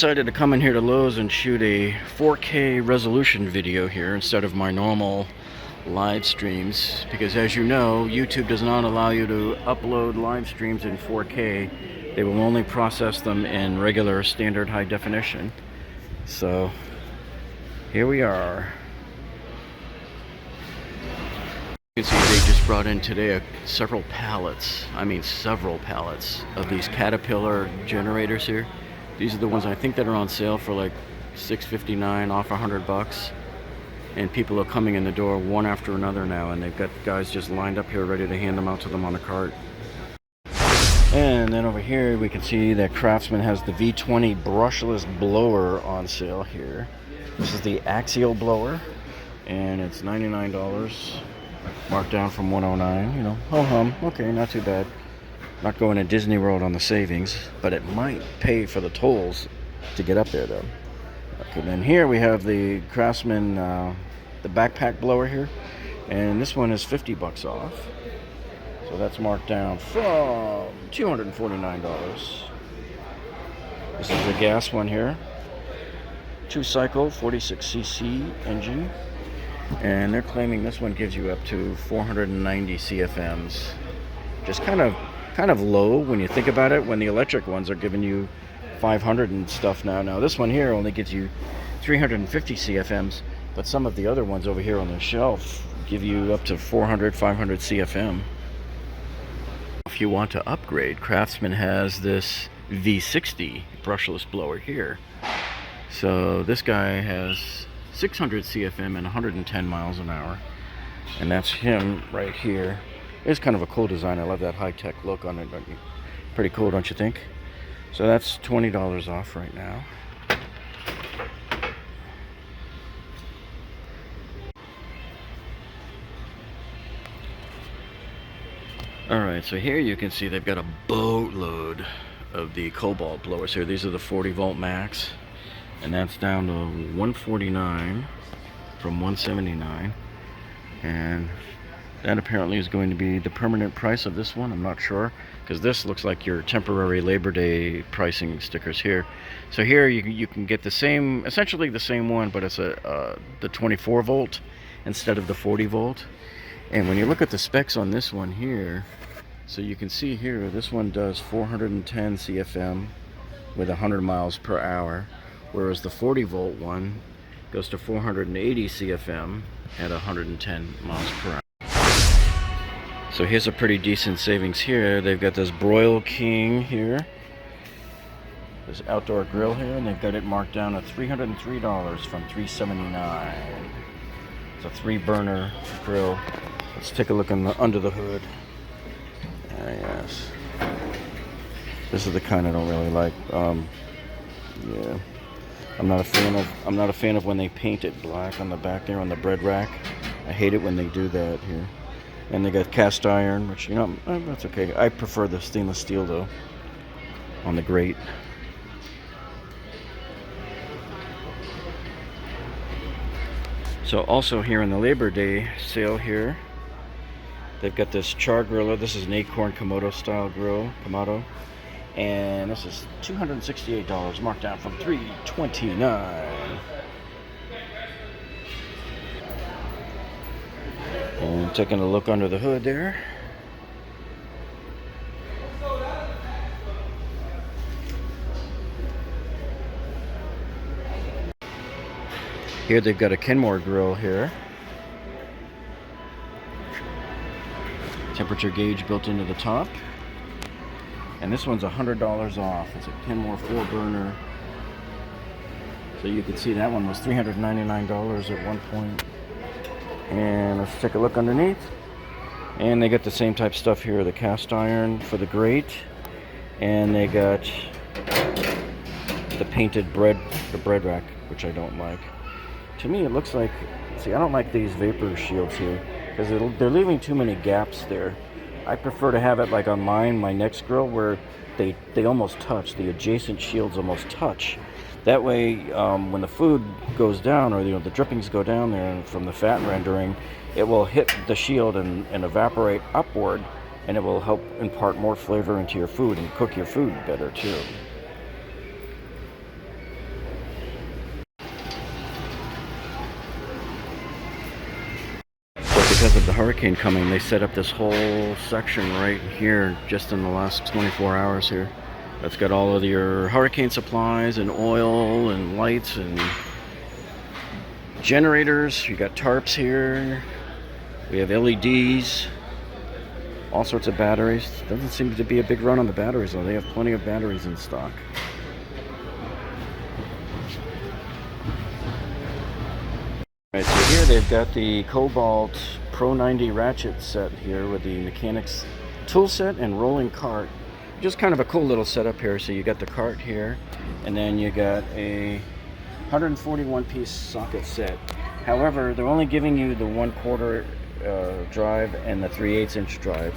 Decided to come in here to Lowe's and shoot a 4K resolution video here instead of my normal live streams, because as you know, YouTube does not allow you to upload live streams in 4K. They will only process them in regular standard high definition. So here we are. You can see they just brought in today several pallets of these Caterpillar generators here. These are the ones I think that are on sale for like $6.59 off $100, and people are coming in the door one after another now, and they've got guys just lined up here ready to hand them out to them on a cart. And then over here we can see that Craftsman has the V20 brushless blower on sale here. This is the axial blower, and it's $99, marked down from $109. You know, ho hum, okay, not too bad. Not going to Disney World on the savings, but it might pay for the tolls to get up there though. Okay, then here we have the Craftsman, the backpack blower here, and this one is $50 off. So that's marked down from $249. This is the gas one here, 2-cycle 46cc engine, and they're claiming this one gives you up to 490 CFMs. Just kind of low when you think about it, when the electric ones are giving you 500 and stuff now. Now this one here only gives you 350 CFMs, but some of the other ones over here on the shelf give you up to 400, 500 CFM. If you want to upgrade, Craftsman has this V60 brushless blower here. So this guy has 600 CFM and 110 miles an hour, and that's him right here. It's kind of a cool design. I love that high-tech look on it, don't you? Pretty cool, don't you think? So that's $20 off right now. Alright, so here you can see they've got a boatload of the Cobalt blowers here. These are the 40 volt max, and that's down to $149 from $179, and that apparently is going to be the permanent price of this one. I'm not sure, because this looks like your temporary Labor Day pricing stickers here. So here you can get the same, essentially the same one, but it's the 24 volt instead of the 40 volt. And when you look at the specs on this one here, so you can see here, this one does 410 CFM with 100 miles per hour, whereas the 40 volt one goes to 480 CFM at 110 miles per hour. So here's a pretty decent savings here. They've got this Broil King here, this outdoor grill here, and they've got it marked down at $303 from $379. It's a 3-burner grill. Let's take a look under the hood. Yes, this is the kind I don't really like. Yeah, I'm not a fan of when they paint it black on the back there on the bread rack. I hate it when they do that here. And they got cast iron, which, you know, that's okay. I prefer the stainless steel though on the grate. So also here in the Labor Day sale here, they've got this char griller. This is an Acorn Komodo style grill, and this is $268, marked down from $329. And taking a look under the hood there. Here they've got a Kenmore grill here. Temperature gauge built into the top. And this one's $100 off. It's a Kenmore 4-burner. So you can see that one was $399 at one point. And let's take a look underneath. And they got the same type stuff here, the cast iron for the grate, and they got the painted bread rack, which I don't like. To me it looks like, see, I don't like these vapor shields here, because they're leaving too many gaps there. I prefer to have it like on my next grill, where they almost touch, the adjacent shields almost touch. That way, when the food goes down, or the drippings go down there from the fat rendering, it will hit the shield and evaporate upward, and it will help impart more flavor into your food and cook your food better too. because of the hurricane coming, they set up this whole section right here just in the last 24 hours here. That's got all of your hurricane supplies and oil and lights and generators. You got tarps here. We have LEDs, all sorts of batteries. Doesn't seem to be a big run on the batteries though. They have plenty of batteries in stock. Alright, so here they've got the Cobalt Pro 90 Ratchet Set here with the mechanics tool set and rolling cart. Just kind of a cool little setup here. So you got the cart here, and then you got a 141 piece socket set. However, they're only giving you the 1/4 drive and the 3/8 inch drive.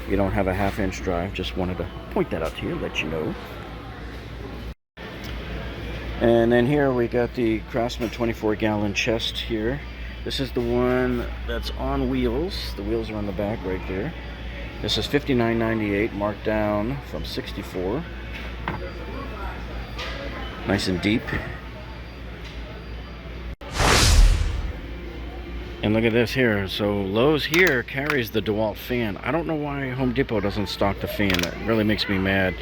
You don't have a 1/2 inch drive. Just wanted to point that out to you, let you know. And then here we got the Craftsman 24-gallon chest here. This is the one that's on wheels. The wheels are on the back right there. This is $59.98, marked down from $64. Nice and deep. And look at this here. So Lowe's here carries the DeWalt Fan. I don't know why Home Depot doesn't stock the fan. That really makes me mad.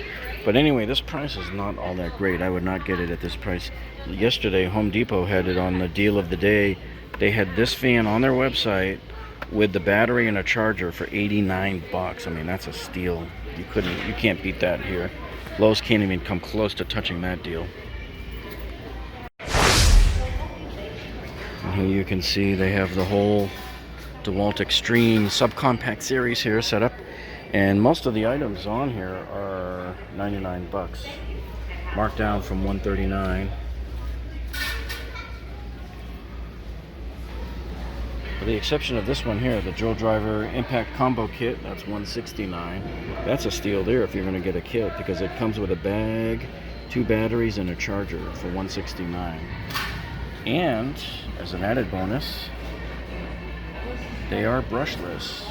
But anyway, this price is not all that great. I would not get it at this price. Yesterday, Home Depot had it on the deal of the day. They had this fan on their website with the battery and a charger for 89 bucks. I mean, that's a steal. You can't beat that here. Lowe's can't even come close to touching that deal. And here you can see they have the whole DeWalt Extreme subcompact series here set up. And most of the items on here are 99 bucks. Marked down from 139. With the exception of this one here, the drill driver impact combo kit, that's 169. That's a steal there if you're going to get a kit, because it comes with a bag, 2 batteries, and a charger for 169. And as an added bonus, they are brushless.